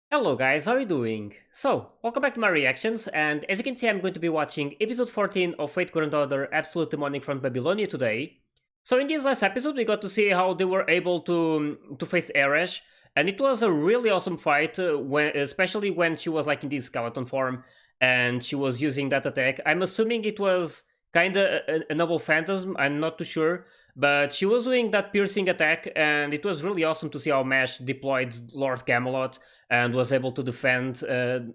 Hello guys, how are you doing? So, welcome back to my reactions, and as you can see I'm going to be watching episode 14 of Fate Current Order Absolute Demonic from Babylonia today. So in this last episode we got to see how they were able to face Eresh, and it was a really awesome fight, especially when she was like in this skeleton form, and she was using that attack. I'm assuming it was kinda a noble phantasm, I'm not too sure, but she was doing that piercing attack, and it was really awesome to see how Mesh deployed Lord Camelot and was able to defend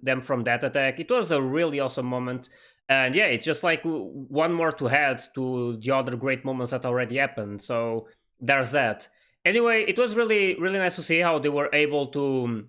them from that attack. It was a really awesome moment. And yeah, it's just like one more to add to the other great moments that already happened. So there's that. Anyway, it was really nice to see how they were able to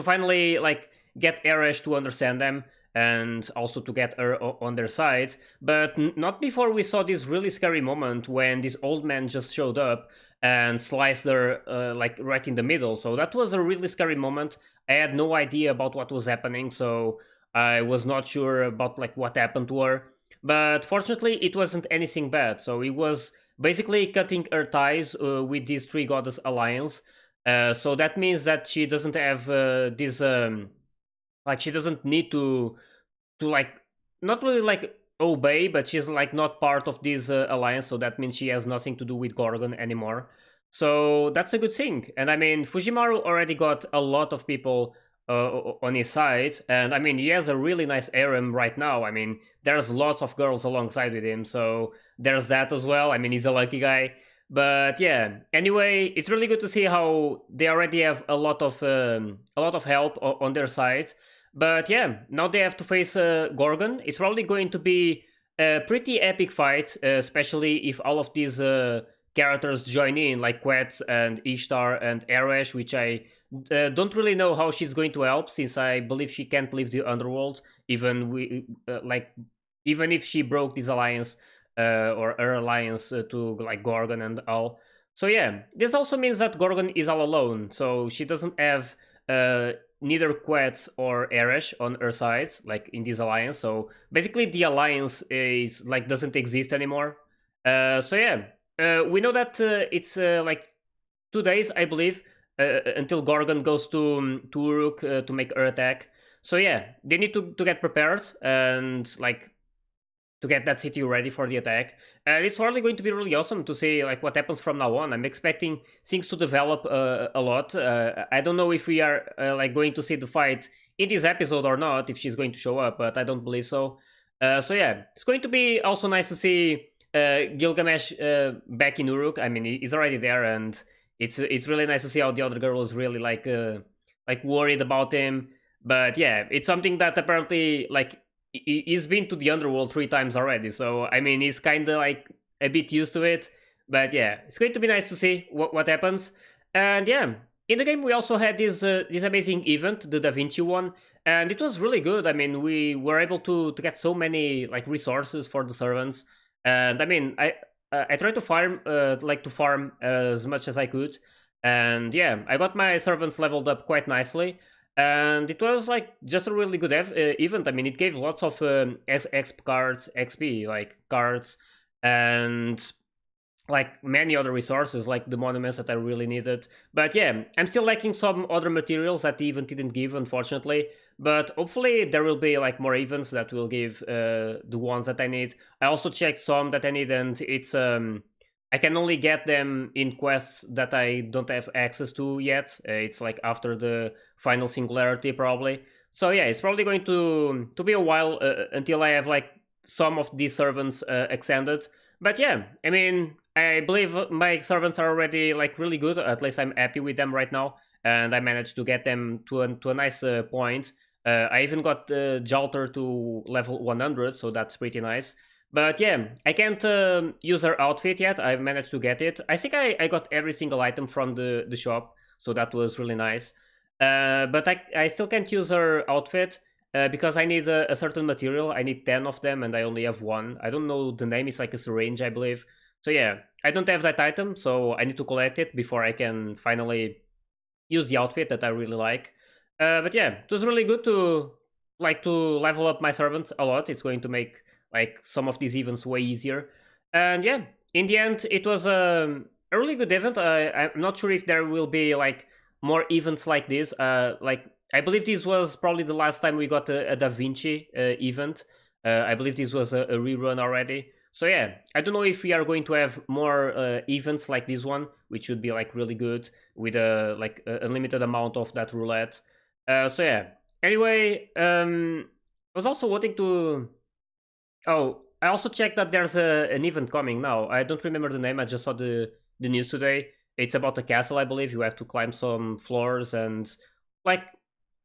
finally like get Eresh to understand them and also to get her on their side. But not before we saw this really scary moment when this old man just showed up and sliced her like right in the middle. So that was a really scary moment. I had no idea about what was happening, so I was not sure about like what happened to her. But fortunately, it wasn't anything bad. So it was basically cutting her ties with this Three Goddess alliance. So that means that she doesn't have this like she doesn't need to like not really like obey, but she's like not part of this alliance. So that means she has nothing to do with Gorgon anymore. So that's a good thing. And I mean, Fujimaru already got a lot of people on his side, and I mean, he has a really nice harem right now. I mean, there's lots of girls alongside with him, so there's that as well. I mean, he's a lucky guy. But yeah, anyway, it's really good to see how they already have a lot of help on their side. But yeah, now they have to face Gorgon. It's probably going to be a pretty epic fight, especially if all of these characters join in, like Quetz and Ishtar and Eresh, which I don't really know how she's going to help, since I believe she can't leave the underworld, even if she broke this alliance or her alliance to like Gorgon and all. So yeah, this also means that Gorgon is all alone, so she doesn't have neither Quetz or Eresh on her side, like in this alliance. So basically, the alliance is like doesn't exist anymore. So yeah, we know that it's like 2 days, I believe, until Gorgon goes to Uruk to make her attack. So yeah, they need to get prepared and like to get that city ready for the attack. And it's probably going to be really awesome to see like what happens from now on. I'm expecting things to develop a lot. I don't know if we are like going to see the fight in this episode or not, if she's going to show up, but I don't believe so. So yeah, it's going to be also nice to see Gilgamesh back in Uruk. I mean, he's already there, and it's really nice to see how the other girl is really like worried about him. But yeah, it's something that apparently like he's been to the underworld 3 times already, so I mean he's kind of like a bit used to it. But yeah, it's going to be nice to see what happens. And yeah, in the game we also had this amazing event, the Da Vinci one, and it was really good. I mean, we were able to get so many like resources for the servants, and I mean I tried to farm as much as I could, and yeah, I got my servants leveled up quite nicely, and it was like just a really good event. I mean, it gave lots of XP cards, XP like cards, and like many other resources like the monuments that I really needed. But yeah, I'm still lacking some other materials that the event didn't give, unfortunately. But hopefully there will be like more events that will give the ones that I need. I also checked some that I need, and it's I can only get them in quests that I don't have access to yet. It's like after the final singularity probably. So yeah, it's probably going to be a while until I have like some of these servants extended. But yeah, I mean, I believe my servants are already like really good. At least I'm happy with them right now, and I managed to get them to a nice point. I even got Jalter to level 100, so that's pretty nice. But yeah, I can't use her outfit yet. I managed to get it. I think I got every single item from the shop, so that was really nice. But I still can't use her outfit because I need a certain material. I need 10 of them, and I only have one. I don't know the name. It's like a syringe, I believe. So yeah, I don't have that item, so I need to collect it before I can finally use the outfit that I really like. But yeah, it was really good to level up my servants a lot. It's going to make like some of these events way easier. And yeah, in the end, it was a really good event. I'm not sure if there will be like more events like this. Like I believe this was probably the last time we got a Da Vinci event. I believe this was a rerun already. So yeah, I don't know if we are going to have more events like this one, which should be like really good with a unlimited amount of that roulette. So yeah. Anyway, I was also wanting to. Oh, I also checked that there's an event coming now. I don't remember the name. I just saw the news today. It's about a castle, I believe. You have to climb some floors and like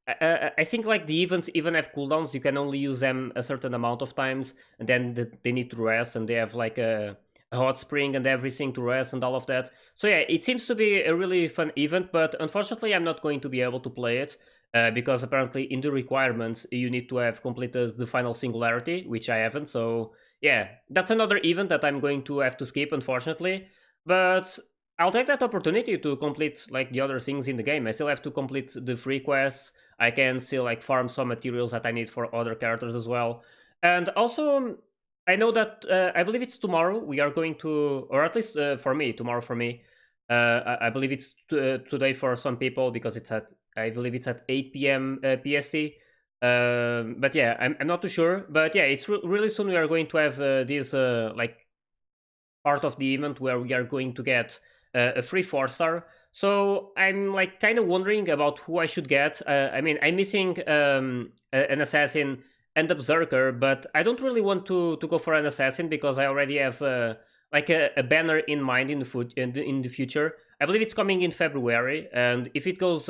I think like the events even have cooldowns. You can only use them a certain amount of times, and then they need to rest, and they have like a hot spring and everything to rest and all of that. So yeah, it seems to be a really fun event, but unfortunately, I'm not going to be able to play it. Because apparently in the requirements you need to have completed the final singularity, which I haven't. So yeah, that's another event that I'm going to have to skip, unfortunately. But I'll take that opportunity to complete like the other things in the game. I still have to complete the free quests. I can still like farm some materials that I need for other characters as well. And also, I know that I believe it's tomorrow we are going to, or at least for me, tomorrow for me. I believe it's today for some people because it's at I believe it's at 8 p.m. PST. But yeah, I'm not too sure. But yeah, it's really soon we are going to have this like part of the event where we are going to get a free 4-star. So I'm like kind of wondering about who I should get. I mean, I'm missing an assassin and a berserker, but I don't really want to go for an assassin because I already have like a banner in mind in the future. I believe it's coming in February, and if it goes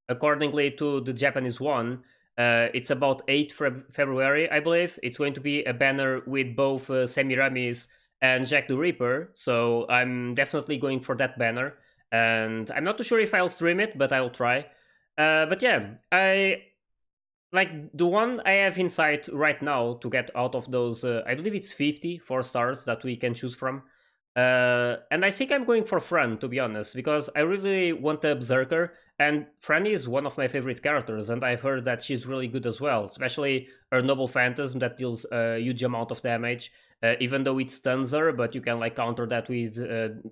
accordingly to the Japanese one, it's about 8th February, I believe. It's going to be a banner with both Semiramis and Jack the Ripper, so I'm definitely going for that banner. And I'm not too sure if I'll stream it, but I'll try. But yeah, I like the one I have in sight right now to get out of those. I believe it's 50 4-stars that we can choose from. And I think I'm going for Fran, to be honest, because I really want a Berserker, and Fran is one of my favorite characters, and I've heard that she's really good as well, especially her Noble Phantasm that deals a huge amount of damage, even though it stuns her, but you can like counter that with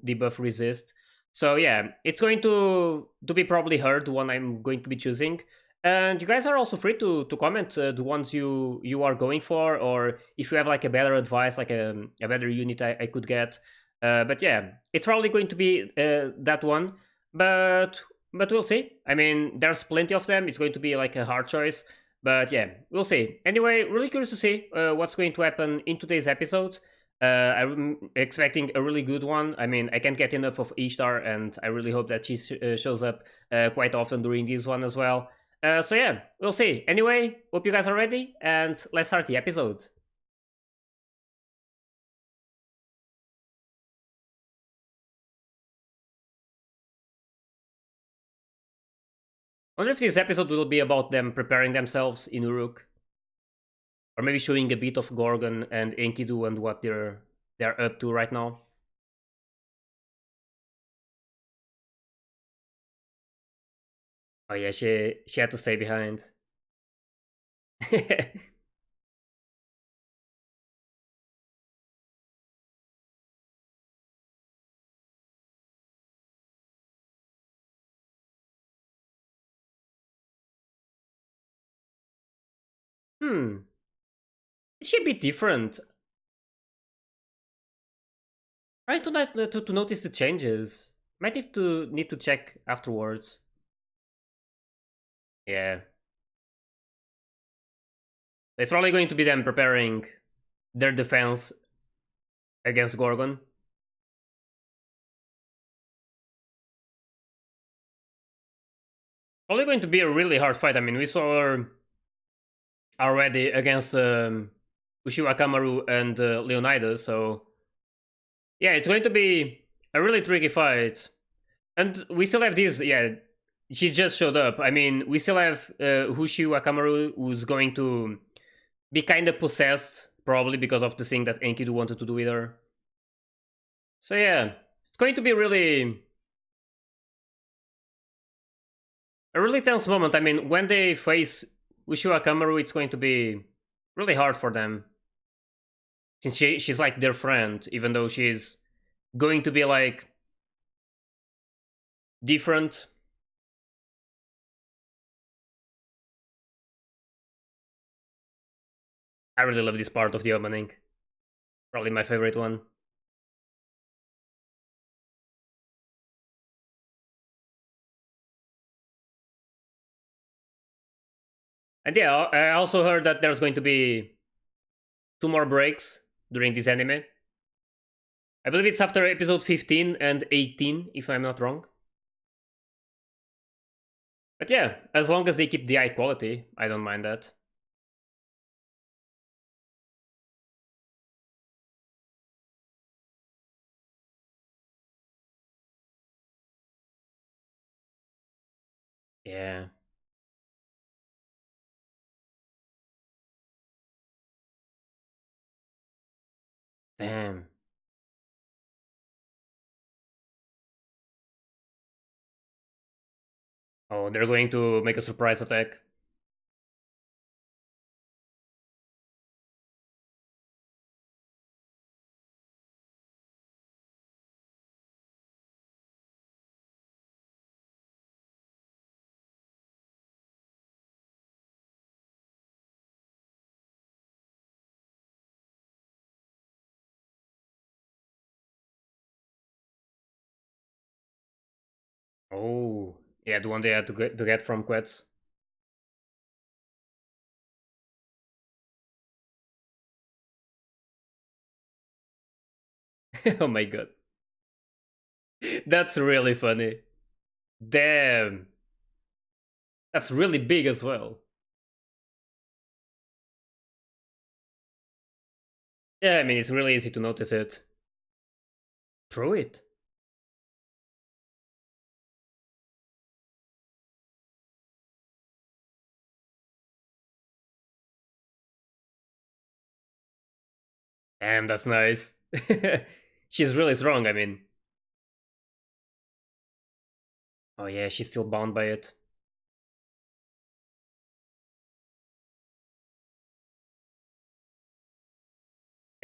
debuff resist. So yeah, it's going to be probably her, the one I'm going to be choosing. And you guys are also free to comment the ones you are going for, or if you have like a better advice, like a better unit I could get. But yeah, it's probably going to be that one. But we'll see. I mean, there's plenty of them. It's going to be like a hard choice. But yeah, we'll see. Anyway, really curious to see what's going to happen in today's episode. I'm expecting a really good one. I mean, I can't get enough of Ishtar, and I really hope that she shows up quite often during this one as well. So yeah, we'll see. Anyway, hope you guys are ready, and let's start the episode. I wonder if this episode will be about them preparing themselves in Uruk, or maybe showing a bit of Gorgon and Enkidu and what they're up to right now. Oh yeah, she had to stay behind. Hmm, it should be different. Try to notice the changes. Might need to check afterwards. Yeah, it's probably going to be them preparing their defense against Gorgon. Probably going to be a really hard fight. I mean, we saw her already against Uchiwa Kamaru and Leonidas, so yeah, it's going to be a really tricky fight. And we still have this, yeah, she just showed up. I mean, we still have Uchiwa Kamaru, who's going to be kind of possessed, probably because of the thing that Enkidu wanted to do with her. So yeah, it's going to be really a really tense moment. I mean, when they face Uchiwa Kamaru, it's going to be really hard for them. Since she's like their friend, even though she's going to be like different. I really love this part of the opening. Probably my favorite one. And yeah, I also heard that there's going to be 2 more breaks during this anime. I believe it's after episode 15 and 18, if I'm not wrong. But yeah, as long as they keep the high quality, I don't mind that. Yeah. Damn. Oh, they're going to make a surprise attack. Oh, yeah, the one they had to get from Quetz. Oh my god. That's really funny. Damn. That's really big as well. Yeah, I mean, it's really easy to notice it. Throw it. Damn, that's nice. She's really strong, I mean. Oh yeah, she's still bound by it.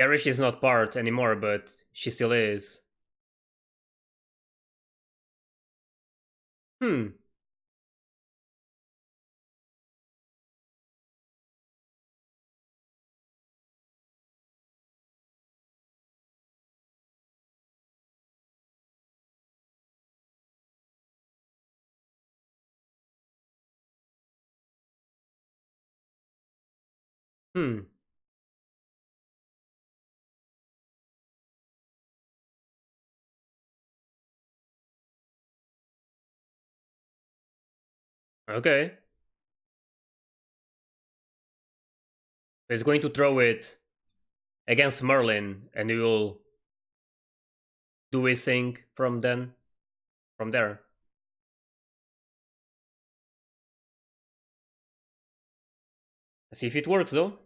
Erish is not part anymore, but she still is. Hmm. Hmm. Okay. So he's going to throw it against Merlin, and he will do his thing from there. Let's see if it works though.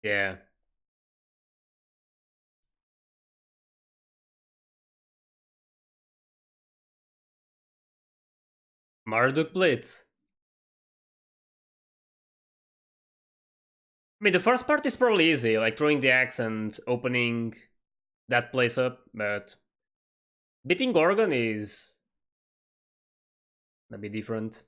Yeah. Marduk Blitz. I mean, the first part is probably easy, like throwing the axe and opening that place up, but beating Gorgon is a bit different.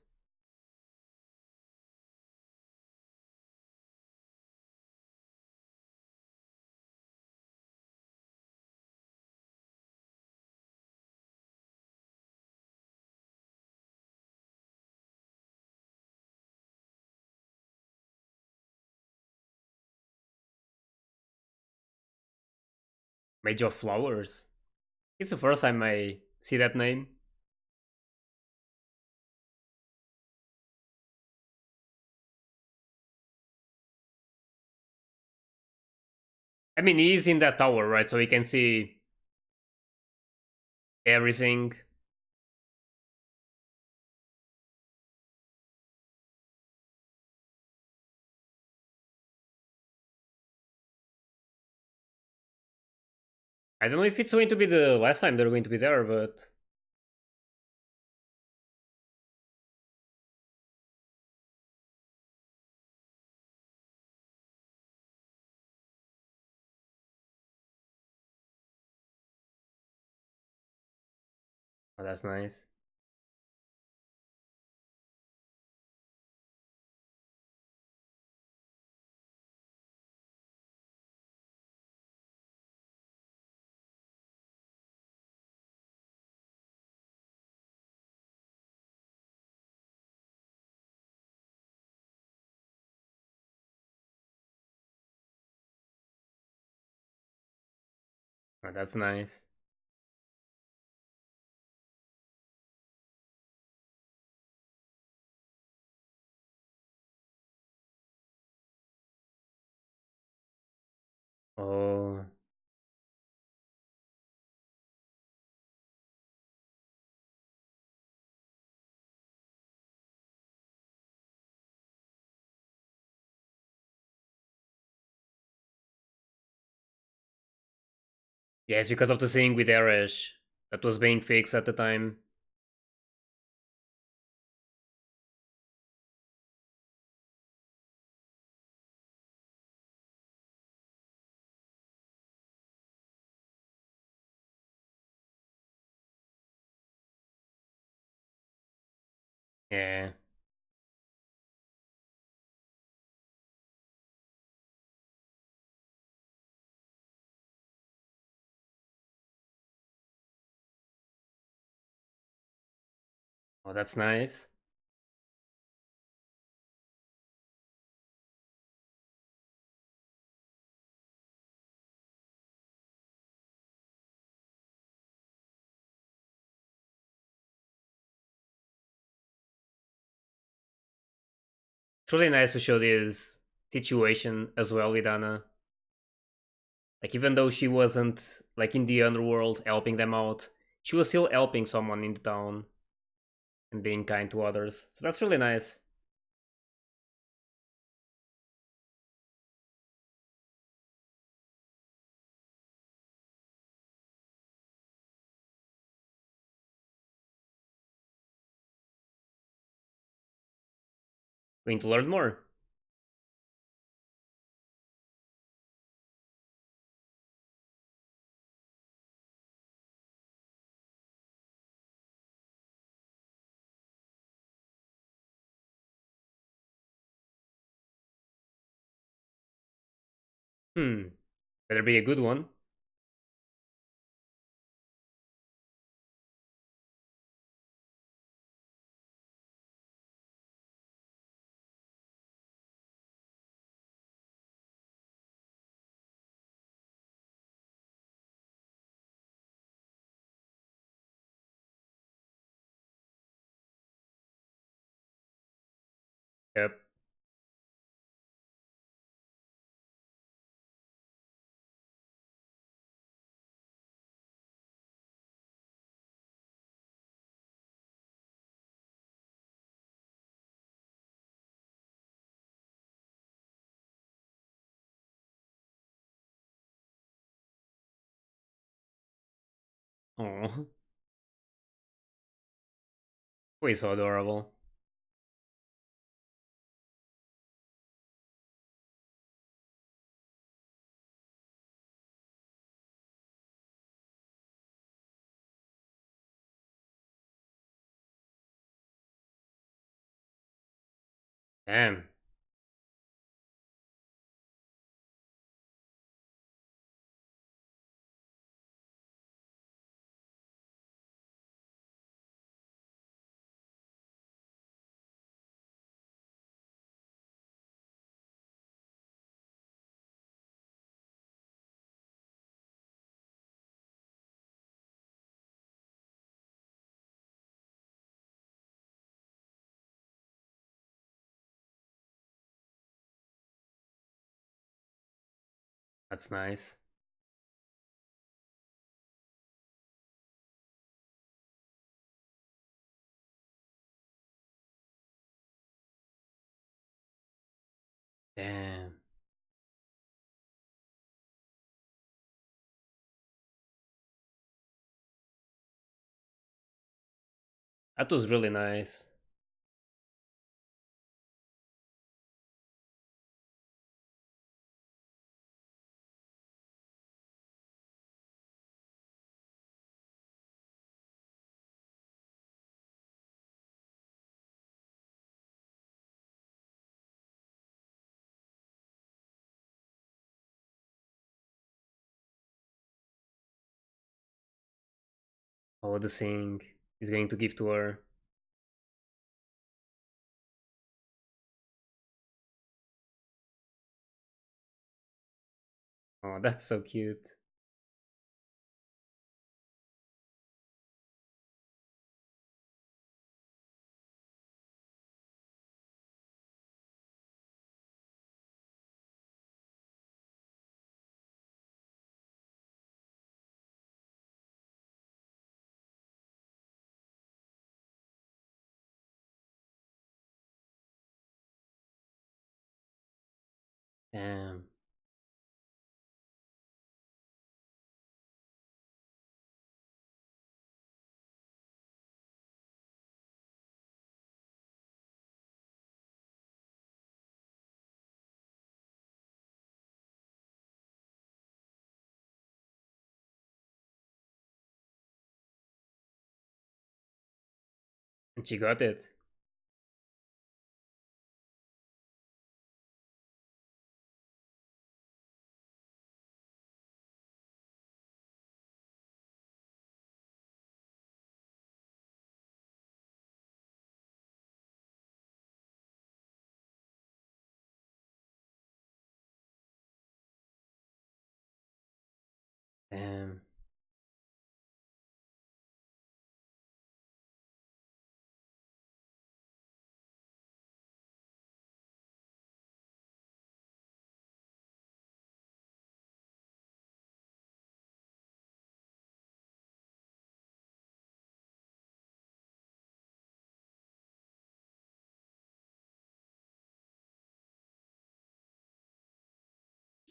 Mage of Flowers. It's the first time I see that name. I mean, he's in that tower, right? So he can see everything. I don't know if it's going to be the last time they're going to be there, but Oh, that's nice. Oh, that's nice. Oh, yes, because of the thing with Eresh that was being fixed at the time. Yeah. Oh, that's nice. It's really nice to show this situation as well with Anna. Like even though she wasn't like in the underworld helping them out, she was still helping someone in the town and being kind to others. So that's really nice. Going to learn more. Hmm. Better be a good one. Yep. Oh, way so adorable. Damn. That's nice. Damn. That was really nice. Oh, the thing is going to give to her. Oh, that's so cute. Damn. And she got it. Damn.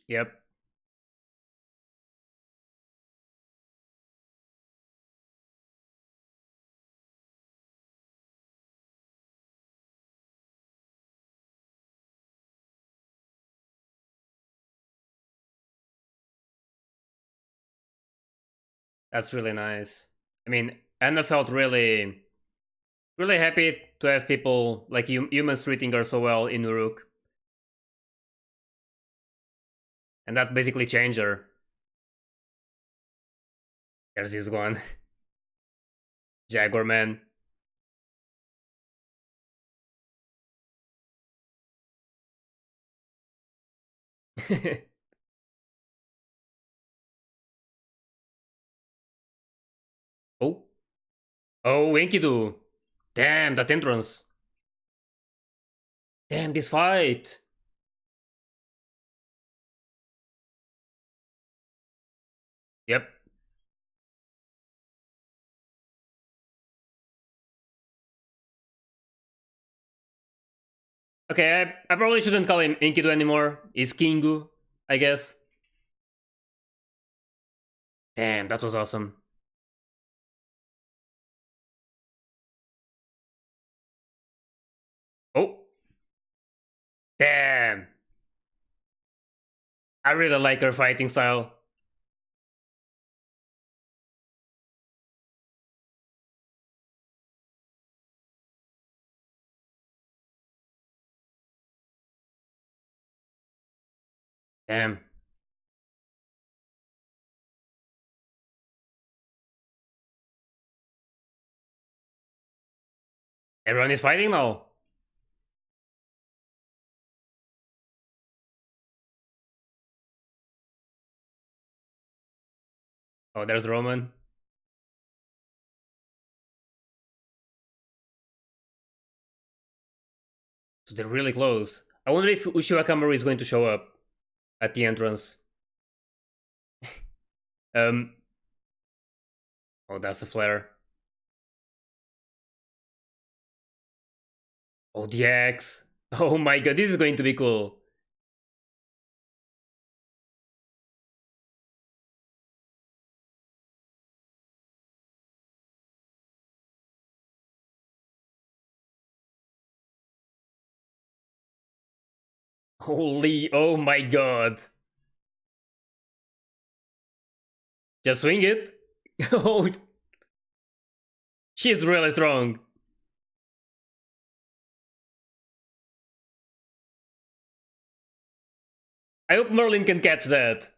Yep. That's really nice. I mean, Anna felt really happy to have people like humans treating her so well in Uruk, and that basically changed her. There's this one, Jaguar Man. Oh, oh, Enkidu. Damn, that entrance. Damn, this fight. Yep. Okay, I probably shouldn't call him Enkidu anymore. He's Kingu, I guess. Damn, that was awesome. Oh, damn. I really like her fighting style. Damn. Everyone is fighting now. Oh, there's Roman. So they're really close. I wonder if Uchiwa Kamaru is going to show up at the entrance. Um. Oh, that's a flare. Oh, the axe. Oh my god, this is going to be cool. Holy, oh my god. Just swing it. Oh, she's really strong. I hope Merlin can catch that.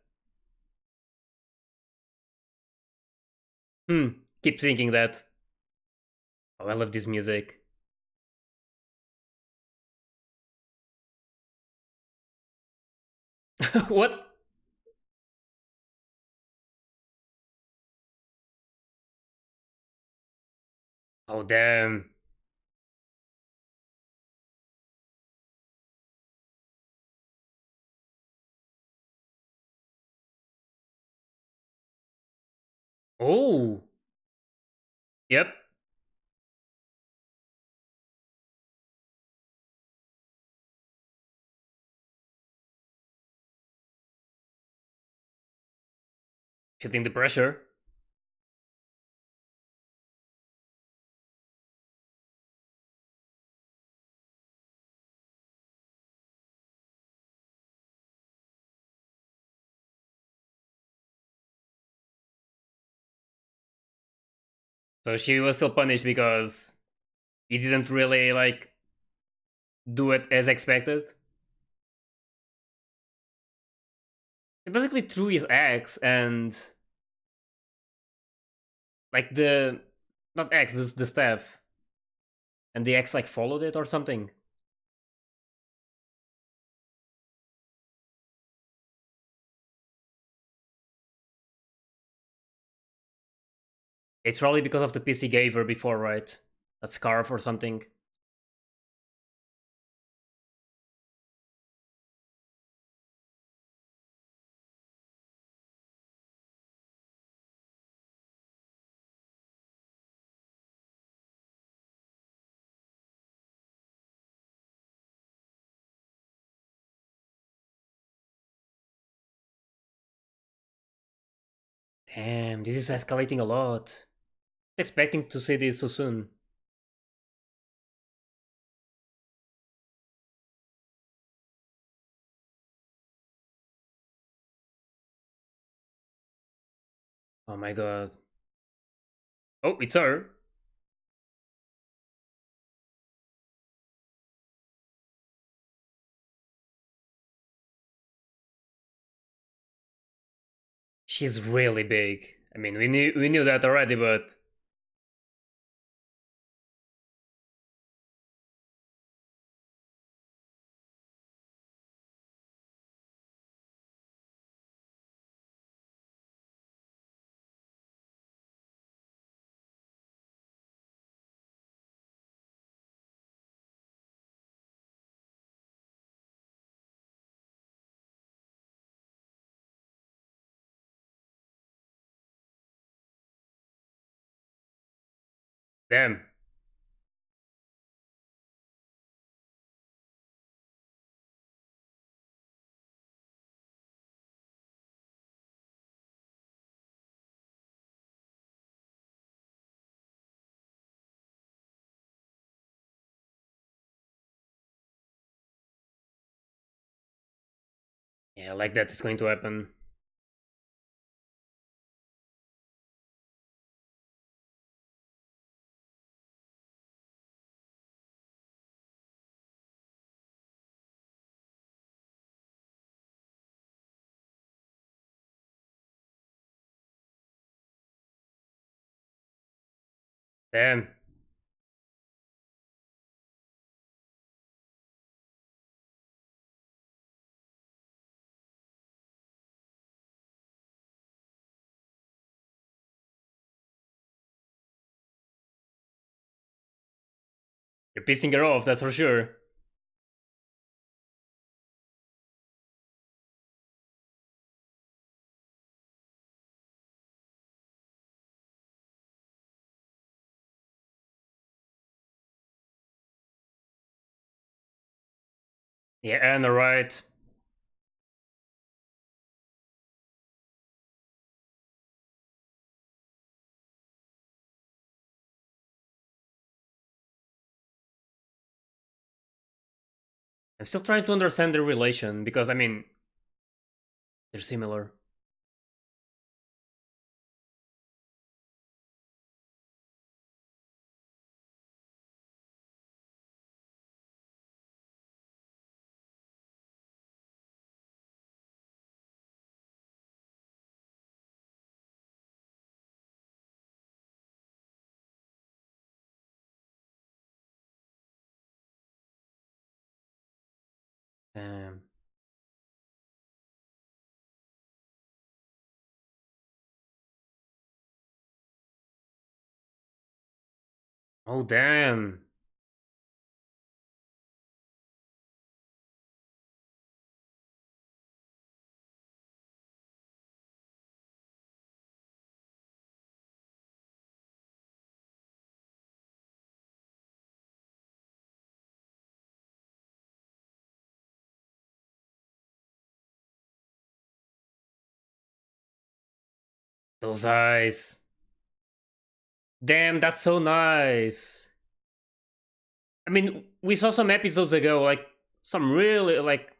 Hmm. keep thinking that. Oh, I love this music. What? Oh, damn. Oh, yep. Feeling the pressure. So she was still punished because he didn't really like do it as expected. He basically threw his axe and like the not axe, the staff, and the axe like followed it or something. It's probably because of the piece he gave her before, right? A scarf or something. Damn, this is escalating a lot. Expecting to see this so soon. Oh my god. Oh, it's her. She's really big. I mean, we knew that already, but damn. Yeah, like that is going to happen. Damn. You're pissing her off, that's for sure. Yeah, Anna, right. I'm still trying to understand the relation because I mean they're similar. Oh damn. Those eyes. Damn, that's so nice. I mean, we saw some episodes ago, like some really like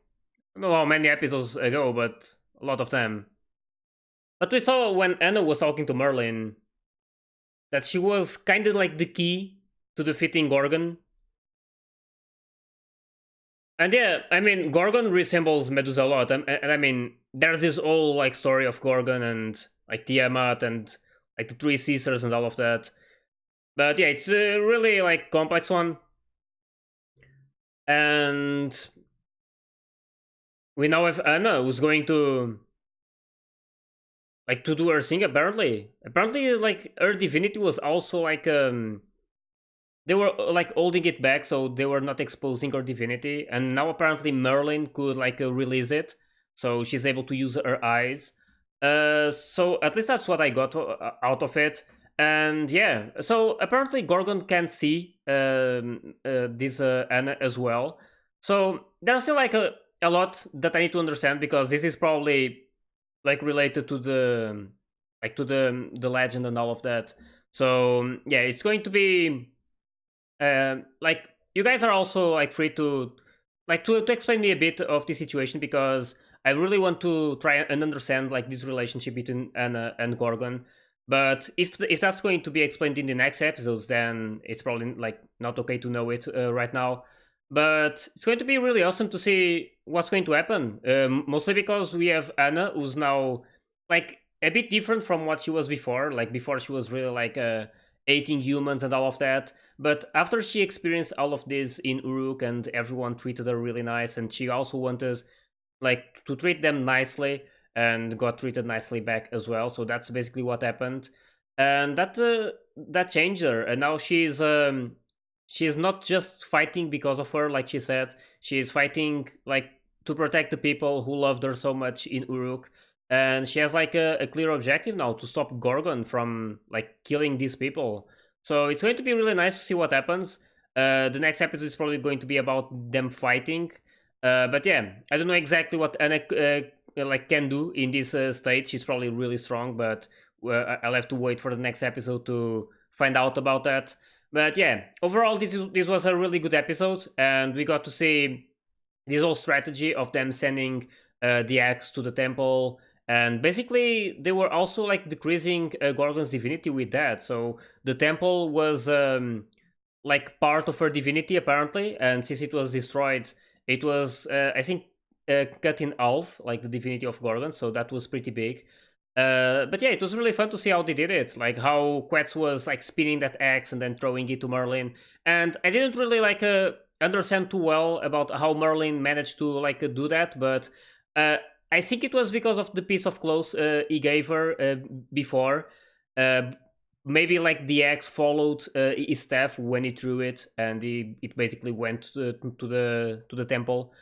I don't know how many episodes ago, but a lot of them. But we saw when Anna was talking to Merlin that she was kind of like the key to defeating Gorgon. And yeah, I mean, Gorgon resembles Medusa a lot, and I mean, there's this whole like story of Gorgon and like Tiamat and like the Three Sisters and all of that. But yeah, it's a really like complex one, and we now have Anna who's going to like to do her thing. Apparently, like her divinity was also like they were like holding it back so they were not exposing her divinity, and now apparently Merlin could like release it, so she's able to use her eyes. So at least that's what I got out of it. And yeah, so apparently Gorgon can see this Anna as well. So there's still like a lot that I need to understand, because this is probably like related to the like to the legend and all of that. So yeah, it's going to be like you guys are also like free to like to explain me a bit of the situation, because I really want to try and understand like this relationship between Anna and Gorgon. But if that's going to be explained in the next episodes, then it's probably like not okay to know it right now. But it's going to be really awesome to see what's going to happen. Mostly because we have Anna, who's now like a bit different from what she was before. Like before, she was really like hating humans and all of that. But after she experienced all of this in Uruk and everyone treated her really nice, and she also wanted like to treat them nicely and got treated nicely back as well. So that's basically what happened, and that changed her. And now she's not just fighting because of her, like she said. She's fighting like to protect the people who loved her so much in Uruk. And she has like a clear objective now to stop Gorgon from like killing these people. So it's going to be really nice to see what happens. The next episode is probably going to be about them fighting. But yeah, I don't know exactly what Anna like can do in this state. She's probably really strong, but I'll have to wait for the next episode to find out about that. But yeah, overall, this was a really good episode, and we got to see this whole strategy of them sending the axe to the temple, and basically they were also like decreasing Gorgon's divinity with that. So the temple was like part of her divinity apparently, and since it was destroyed, it was I think cut in half, like the divinity of Gorgon. So that was pretty big. But yeah, it was really fun to see how they did it, like how Quetz was like spinning that axe and then throwing it to Merlin. And I didn't really like understand too well about how Merlin managed to like do that, but I think it was because of the piece of clothes he gave her before. Uh, Maybe like the axe followed his staff when he threw it, and it basically went to the temple.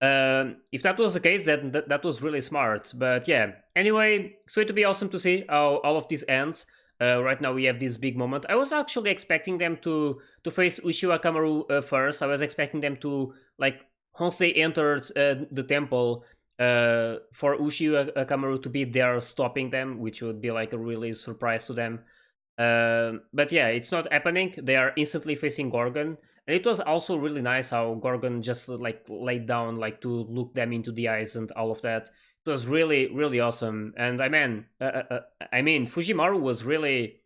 If that was the case, then that was really smart. But yeah, anyway, it's going to be awesome to see how all of this ends. Right now we have this big moment. I was actually expecting them to face Uchiwa Kamaru first. I was expecting them to like once they entered the temple for Uchiwa Kamaru to be there stopping them, which would be like a really surprise to them. But yeah, it's not happening. They are instantly facing Gorgon, and it was also really nice how Gorgon just like laid down like to look them into the eyes and all of that. It was really awesome. And I mean Fujimaru was really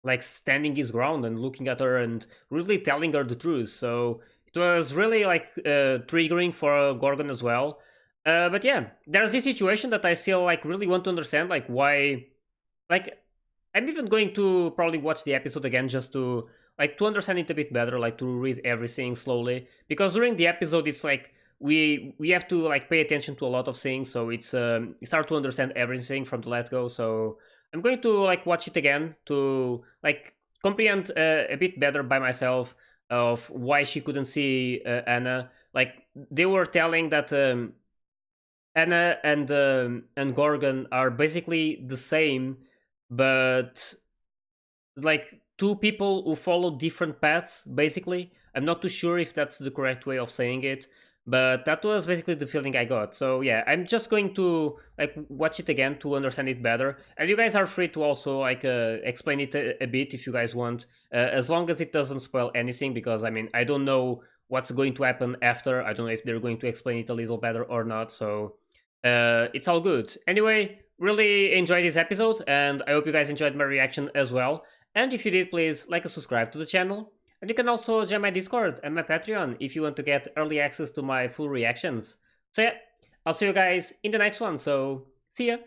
like standing his ground and looking at her and really telling her the truth. So it was really like triggering for Gorgon as well. But yeah, there's this situation that I still like really want to understand, like why, like I'm even going to probably watch the episode again just to like to understand it a bit better, like to read everything slowly. Because during the episode, it's like we have to like pay attention to a lot of things, so it's hard to understand everything from the let go. So I'm going to like watch it again to like comprehend a bit better by myself of why she couldn't see Anna. Like they were telling that Anna and Gorgon are basically the same, but like two people who follow different paths. Basically, I'm not too sure if that's the correct way of saying it, but that was basically the feeling I got. So yeah, I'm just going to like watch it again to understand it better, and you guys are free to also like explain it a bit if you guys want, as long as it doesn't spoil anything. Because I mean, I don't know what's going to happen after. I don't know if they're going to explain it a little better or not. So it's all good. Anyway, really enjoyed this episode, and I hope you guys enjoyed my reaction as well. And if you did, please like and subscribe to the channel. And you can also join my Discord and my Patreon if you want to get early access to my full reactions. So yeah, I'll see you guys in the next one, so see ya!